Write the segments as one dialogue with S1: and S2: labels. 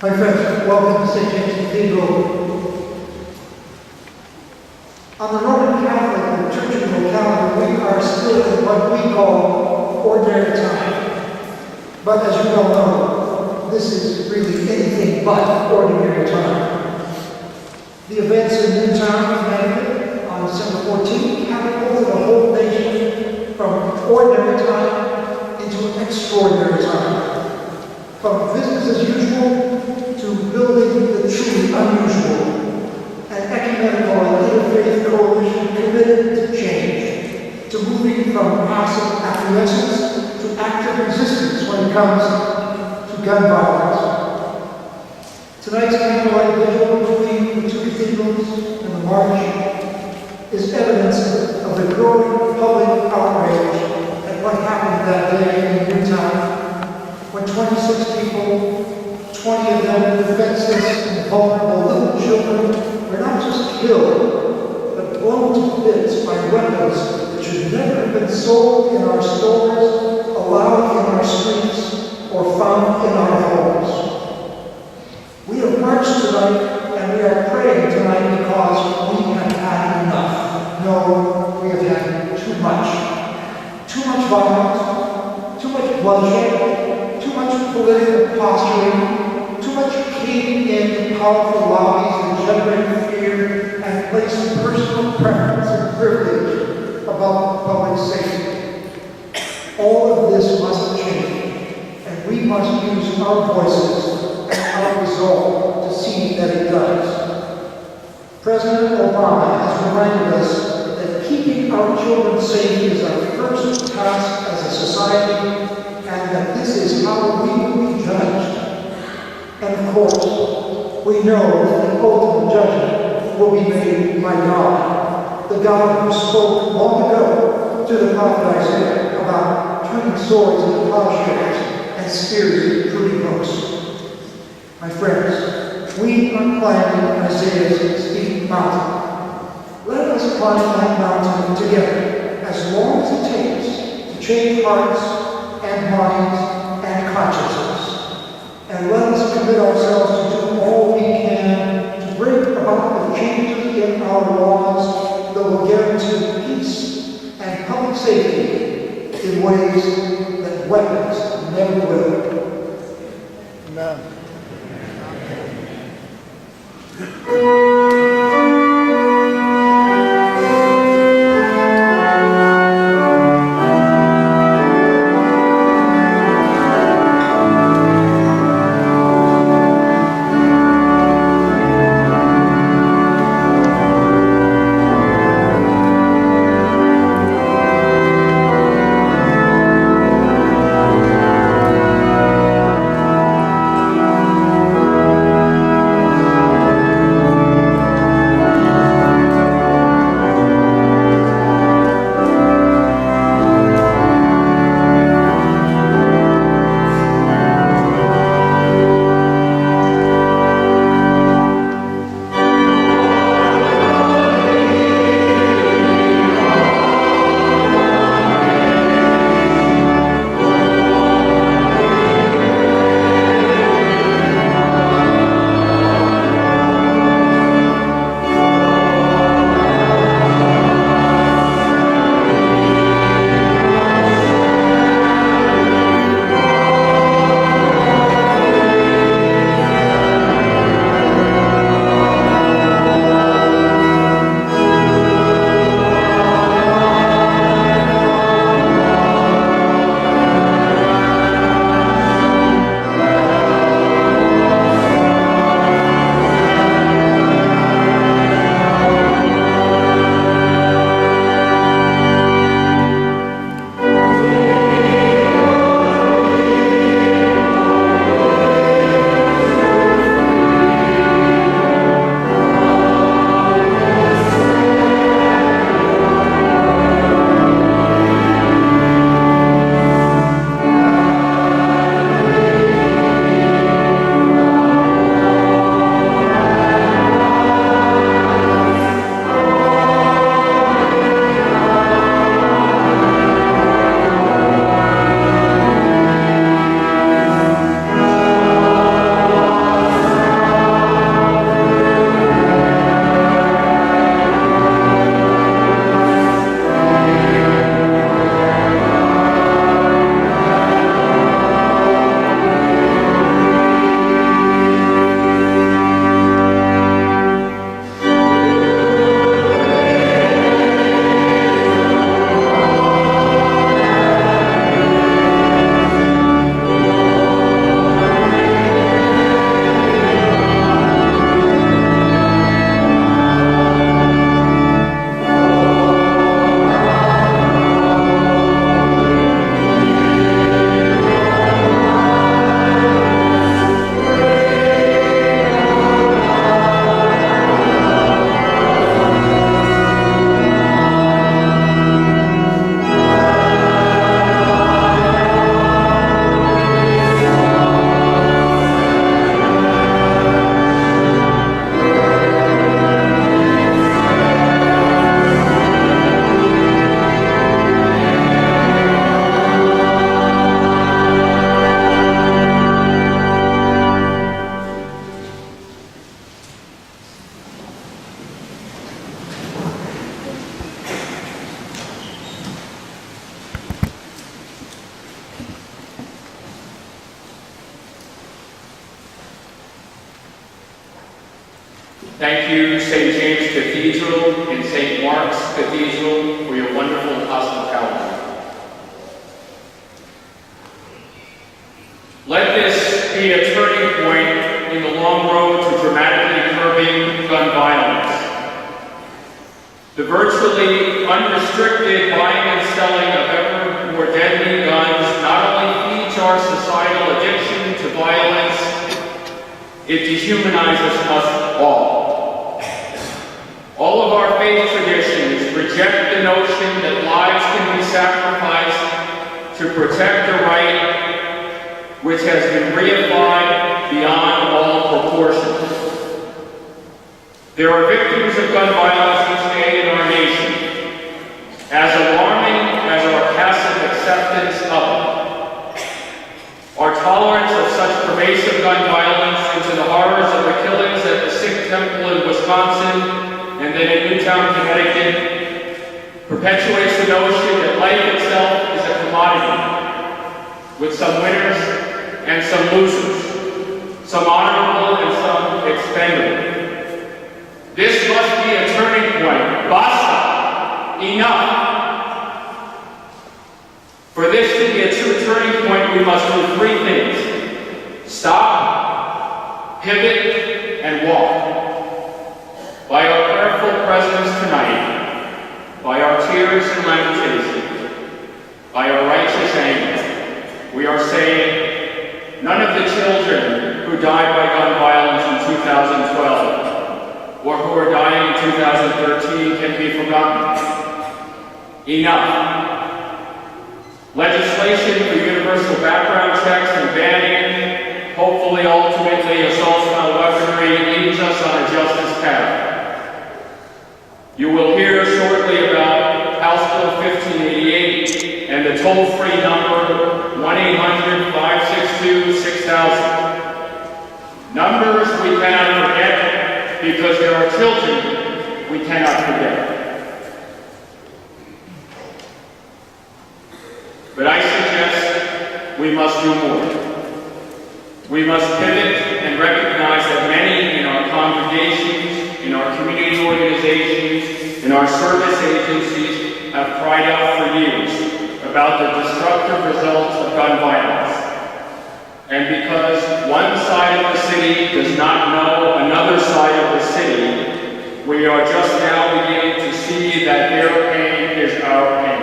S1: My friends, welcome to St. James Cathedral. On the Roman Catholic liturgical calendar, we are still in what we call ordinary time. But as you well know, this is really anything but ordinary time. The events in Newtown, Connecticut on December 14th catapulted the whole nation from ordinary time into extraordinary time. From business as usual to building the truly unusual, an ecumenical and interfaith coalition committed to change, to moving from passive acquiescence to active resistance when it comes to gun violence. Tonight's candlelight vigil between the two cathedrals and the march is evidence of the growing public outrage at what happened that day in Newtown, when 26 people, 20 of them defenseless and vulnerable little children, were not just killed, but blown to bits by weapons that should never have been sold in our stores, allowed in our streets, or found in our homes. We have marched tonight, and we are praying tonight because we have had enough. No, we have had too much. Too much violence, too much bloodshed, too much political posturing, too much caving in to powerful lobbies that generate fear and place personal preference and privilege above public safety. All of this must change, and we must use our voices and our resolve to see that it does. President Obama has reminded us that keeping our children safe is our first task as a society, and that this is how we will be judged. And of course, we know that the ultimate judgment will be made by God, the God who spoke long ago to the prophet Isaiah about turning swords into plowshares and spears into pruning hooks. My friends, we are climbing Isaiah's steep mountain. Let us climb that mountain together, as long as it takes to change hearts and minds and consciences. And let us commit ourselves to do all we can to bring about the changes in our laws that will guarantee peace and public safety in ways that weapons never will. Amen.
S2: Thank you, St. James Cathedral and St. Mark's Cathedral, for your wonderful hospitality. Let this be a turning point in the long road to dramatically curbing gun violence. The virtually unrestricted buying and selling of ever more deadly guns not only feeds our societal addiction to violence, it dehumanizes us all. All of our faith traditions reject the notion that lives can be sacrificed to protect a right which has been reified beyond all proportion. There are victims of gun violence each day in our nation. As alarming as our passive acceptance of it, our tolerance of such pervasive gun violence into the horrors of the killings at the Sikh temple in Wisconsin and then in Newtown, Connecticut, perpetuates the notion that life itself is a commodity, with some winners and some losers, some honorable and some expendable. This must be a turning point. Basta! Enough! For this to be a true turning point, we must do three things: stop, pivot, and walk. By our prayerful presence tonight, by our tears and lamentations, by our righteous anger, we are saying, none of the children who died by gun violence in 2012 or who are dying in 2013 can be forgotten. Enough. Legislation for universal background checks and banning, hopefully ultimately assault style weaponry, leads us on a justice path. You will hear shortly about House Bill 1588 and the toll-free number 1-800-562-6000. Numbers we cannot forget because there are children we cannot forget. But I suggest we must do more. We must pivot and recognize that many in our congregations, in our community organizations, in our service agencies have cried out for years about the destructive results of gun violence. And because one side of the city does not know another side of the city, we are just now beginning to see that their pain is our pain.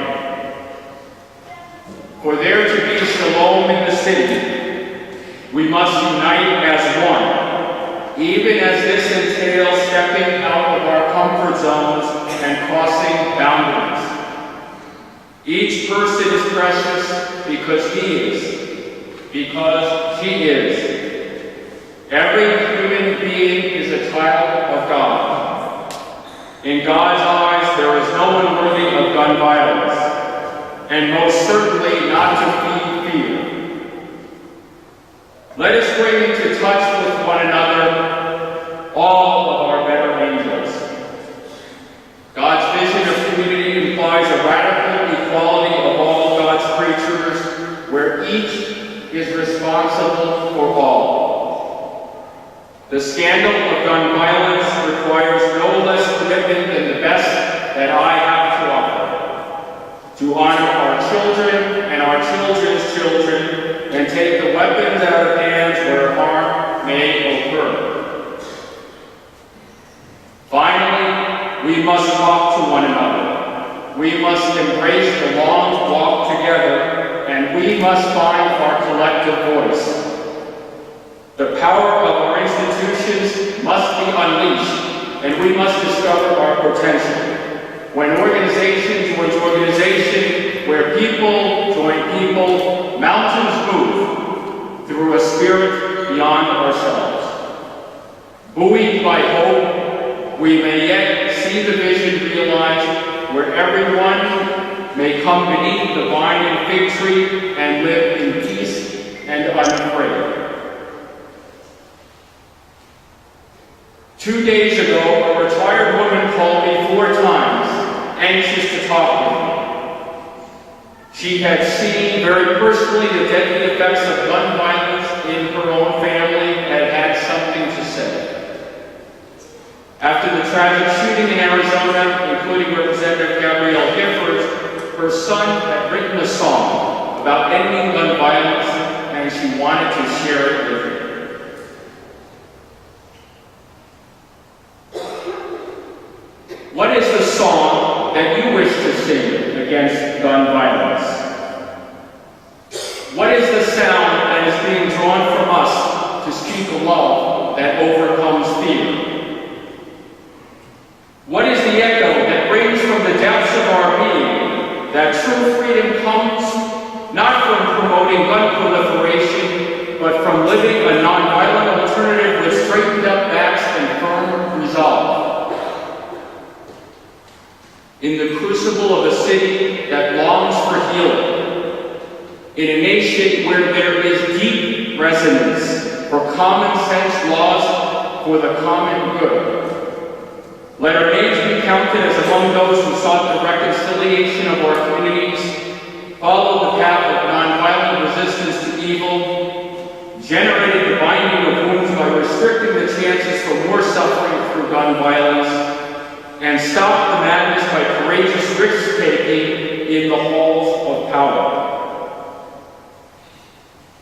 S2: For there to be shalom in the city, we must unite as one, even as this entails stepping out of our comfort zones and crossing boundaries. Each person is precious because he is, because she is. Every human being is a child of God. In God's eyes, there is no one worthy of gun violence, and most certainly not to feed fear. Let us bring into touch with one another all of our better angels. God's vision of community implies a radical equality of all God's creatures, where each is responsible for all. The scandal of gun violence requires no less commitment than the best that I have to offer: to honor our children and our children's children, and take the weapons out of hands where harm may occur. Finally, we must talk to one another. We must embrace the long walk together, and we must find our collective voice. The power of our institutions must be unleashed, and we must discover our potential. When organization joins organization, where people join people, mountains move through a spirit beyond ourselves. Buoyed by hope, we may yet see the vision realized, where everyone may come beneath the vine and fig tree and live in peace and unafraid. 2 days ago, a retired woman called me 4 times, anxious to talk with me. She had seen very personally the deadly effects of gun violence in her own family and had something to say. After the tragic shooting in Arizona, including Representative Gabrielle Giffords, her son had written a song about ending gun violence, and she wanted to share it with me. What is the song that you wish to sing against gun violence? What is the sound that is being drawn from us to speak a love that overcomes fear? What is the echo that rings from the depths of our being that true freedom comes not from promoting gun proliferation, but from living a nonviolent alternative with straightened up backs and firm resolve? In the crucible of a city that longs for healing, in a nation where there is deep resonance for common sense laws for the common good, let our names be counted as among those who sought the reconciliation of our communities, followed the path of nonviolent resistance to evil, generated the binding of wounds by restricting the chances for more suffering through gun violence, and stopped the madness by courageous risk-taking in the halls of power.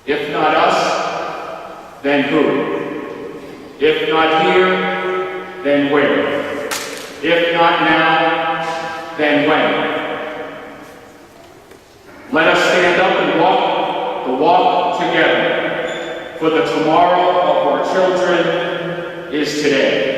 S2: If not us, then who? If not here, then where? If not now, then when? Let us stand up and walk the walk together, for the tomorrow of our children is today.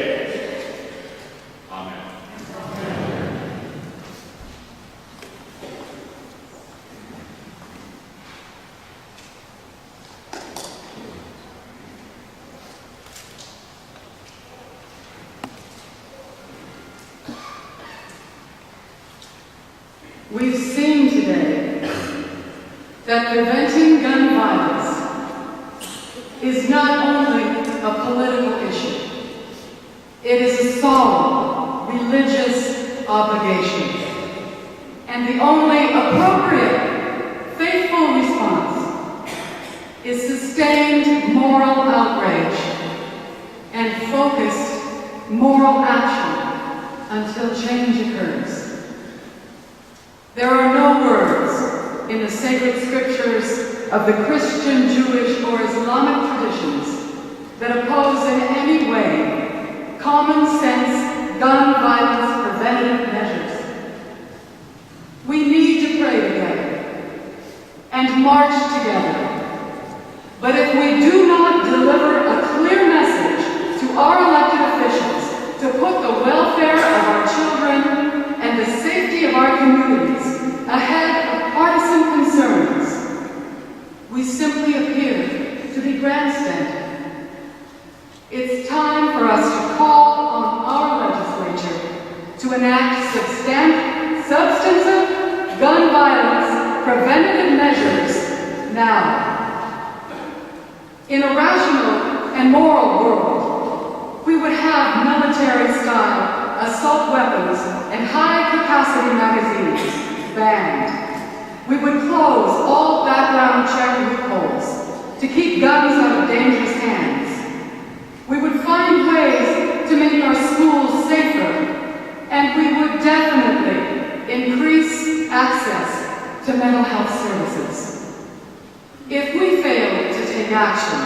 S3: We've seen today that preventing gun violence is not only a political issue, it is a solemn religious obligation. And the only appropriate, faithful response is sustained moral outrage and focused moral action until change occurs. There are no words in the sacred scriptures of the Christian, Jewish, or Islamic traditions that oppose in any way common sense gun violence preventative measures. We need to pray together and march together. But if we do not deliver a clear message to our elected officials to put the welfare of our children and the safety of our communities ahead of partisan concerns, we simply appear to be grandstanding. It's time for us to call on our legislature to enact substantive gun violence preventative measures now. In a rational and moral world, we would have military-style assault weapons and high-capacity magazines banned. We would close all background check loopholes to keep guns out of dangerous hands. We would find ways to make our schools safer, and we would definitely increase access to mental health services. If we fail to take action,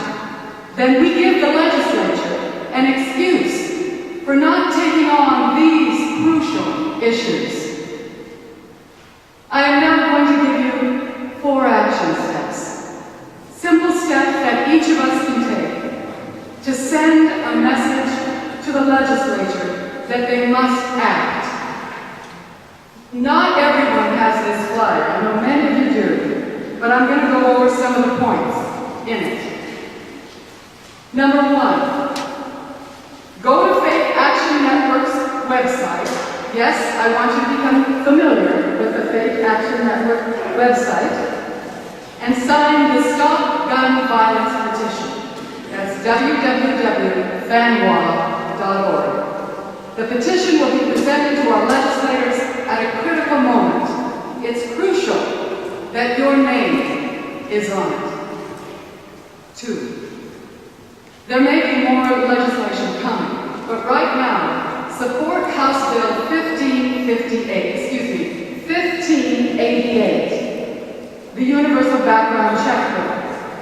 S3: then we give the legislature an excuse for not taking on these crucial issues. I am now going to give you 4 action steps. Simple steps that each of us can take to send a message to the legislature that they must act. Not everyone has this flyer. I know many of you do, but I'm going to go over some of the points in it. Number 1, go to Faith Action Network's website. Yes, I want you to become familiar with the Faith Action Network website and sign the Stop Gun Violence petition. That's www.fanwa.org. The petition will be presented to our legislators at a critical moment. It's crucial that your name is on it. 2, there may be more legislation coming, but right now, House Bill 1588, the Universal Background Check Bill.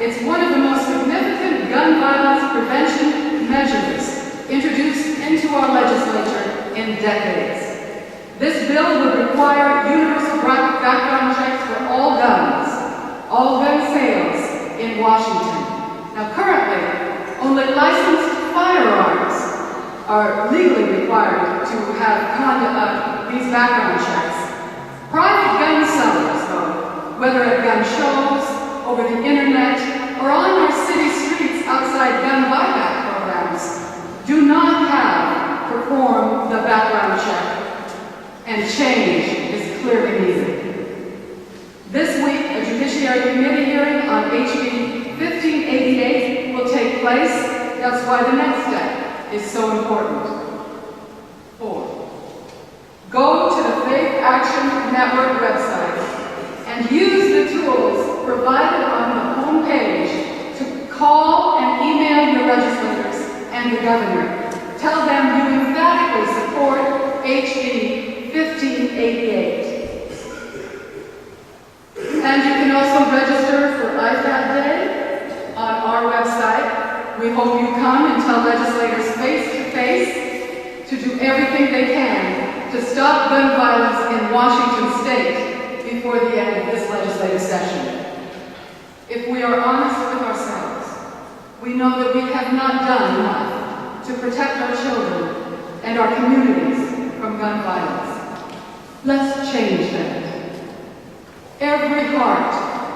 S3: It's one of the most significant gun violence prevention measures introduced into our legislature in decades. This bill would require universal background checks for all gun sales in Washington. Now currently, only licensed firearms are legally required to have these background checks. Private gun sellers, though, whether at gun shows, over the internet, or on our city streets outside gun buyback programs, do not have performed the background check, and change is clearly needed. This week, a Judiciary Committee hearing on HB 1588 will take place. That's why the next step is so important. 4. Go to the Faith Action Network website and use the tools provided on the homepage to call and email your legislators and the governor. Tell them you emphatically support HB 1588. And you can also register for IFAD Day on our website. We hope you come and tell legislators face to face to do everything they can to stop gun violence in Washington State before the end of this legislative session. If we are honest with ourselves, we know that we have not done enough to protect our children and our communities from gun violence. Let's change that. Every heart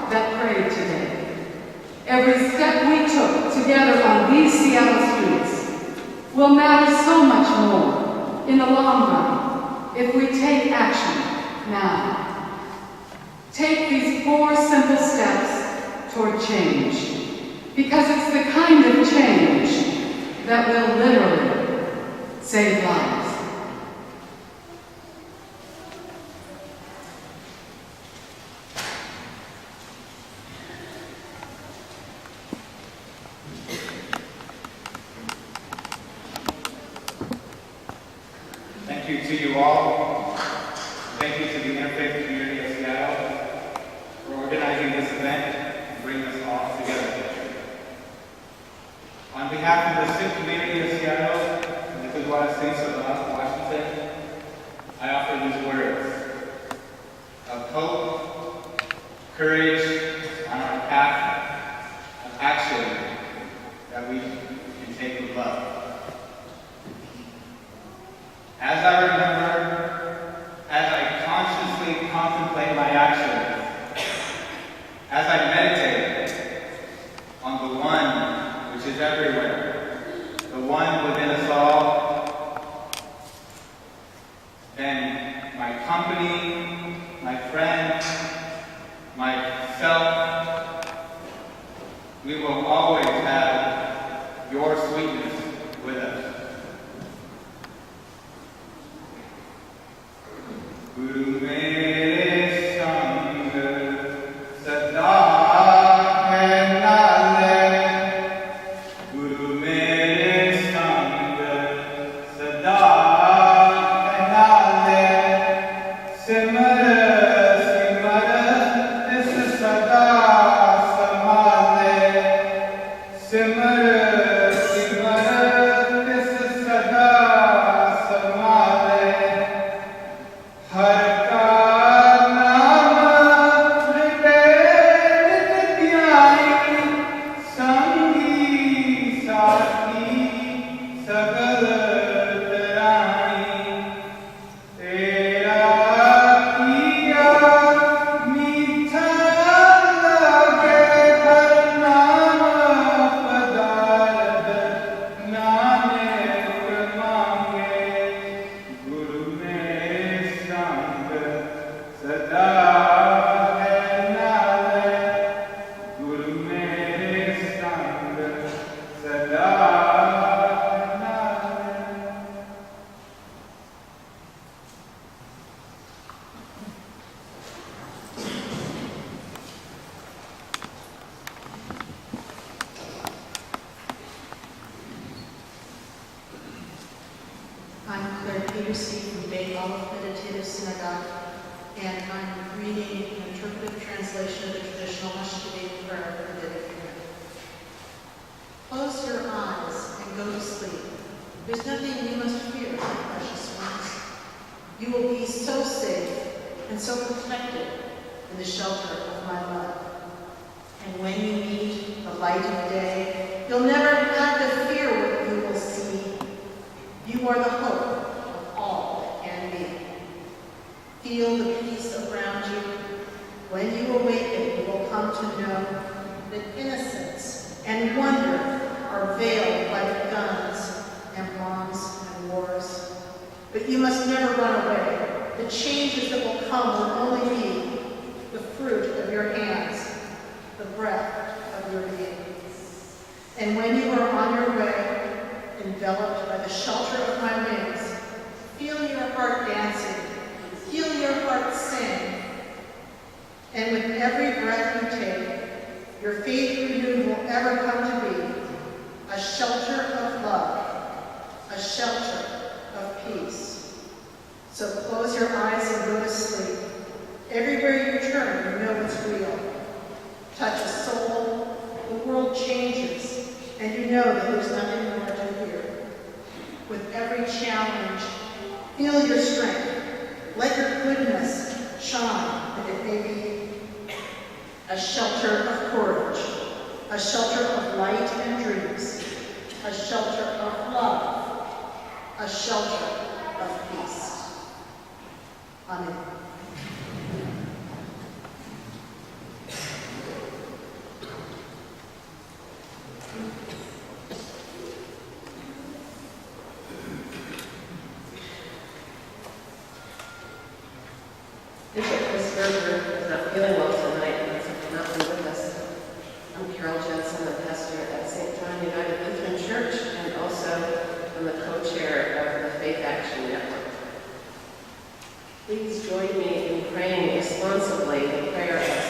S3: that prayed today, every step we took together on these Seattle streets will matter so much more in the long run if we take action now. Take these 4 simple steps toward change, because it's the kind of change that will literally save lives.
S4: Thank you to you all. Thank you to the interfaith community of Seattle for organizing this event and bringing us all together. On behalf of the Sikh community of Seattle and the Gurdwara Saints of Washington, I offer these words of hope, courage on our path of action that we can take with love. As I remember, as I consciously contemplate my actions, as I meditate on the one which is everywhere, the one within us all, then my company, my friends, myself, we will always have your sweetness with us. Guru mere sang sada hai naale, Guru mere sang sada hai naale, simar simar is sada samale, simar simar is sada samale. Har ka
S5: and I'm reading an interpretive translation of the traditional Hashkidic prayer for dedication. Close your eyes and go to sleep. There's nothing you must fear, my precious ones. You will be so safe and so protected in the shelter of my love. And when you meet the light of day, you'll never have to fear what you will see. You are the hope of all that can be. Feel the peace around you. When you awaken, you will come to know that innocence and wonder are veiled by the guns and bombs and wars. But you must never run away. The changes that will come will only be the fruit of your hands, the breath of your being. And when you are on your way, enveloped by the shelter of my wings, feel your heart dancing, feel your heart sing. And with every breath you take, your faith renewed will ever come to be a shelter of love, a shelter of peace. So close your eyes and go to sleep. Everywhere you turn, you know it's real. Touch a soul, the world changes, and you know that there's nothing more to fear. With every challenge, feel your strength. Let your goodness shine, that it may be a shelter of courage, a shelter of light and dreams, a shelter of love, a shelter of peace. Amen.
S6: Bishop Chris Berger is not feeling well tonight and so cannot be with us. I'm Carol Jensen, the pastor at St. John United Lutheran Church and also I'm the co-chair of the Faith Action Network. Please join me in praying responsibly the prayer of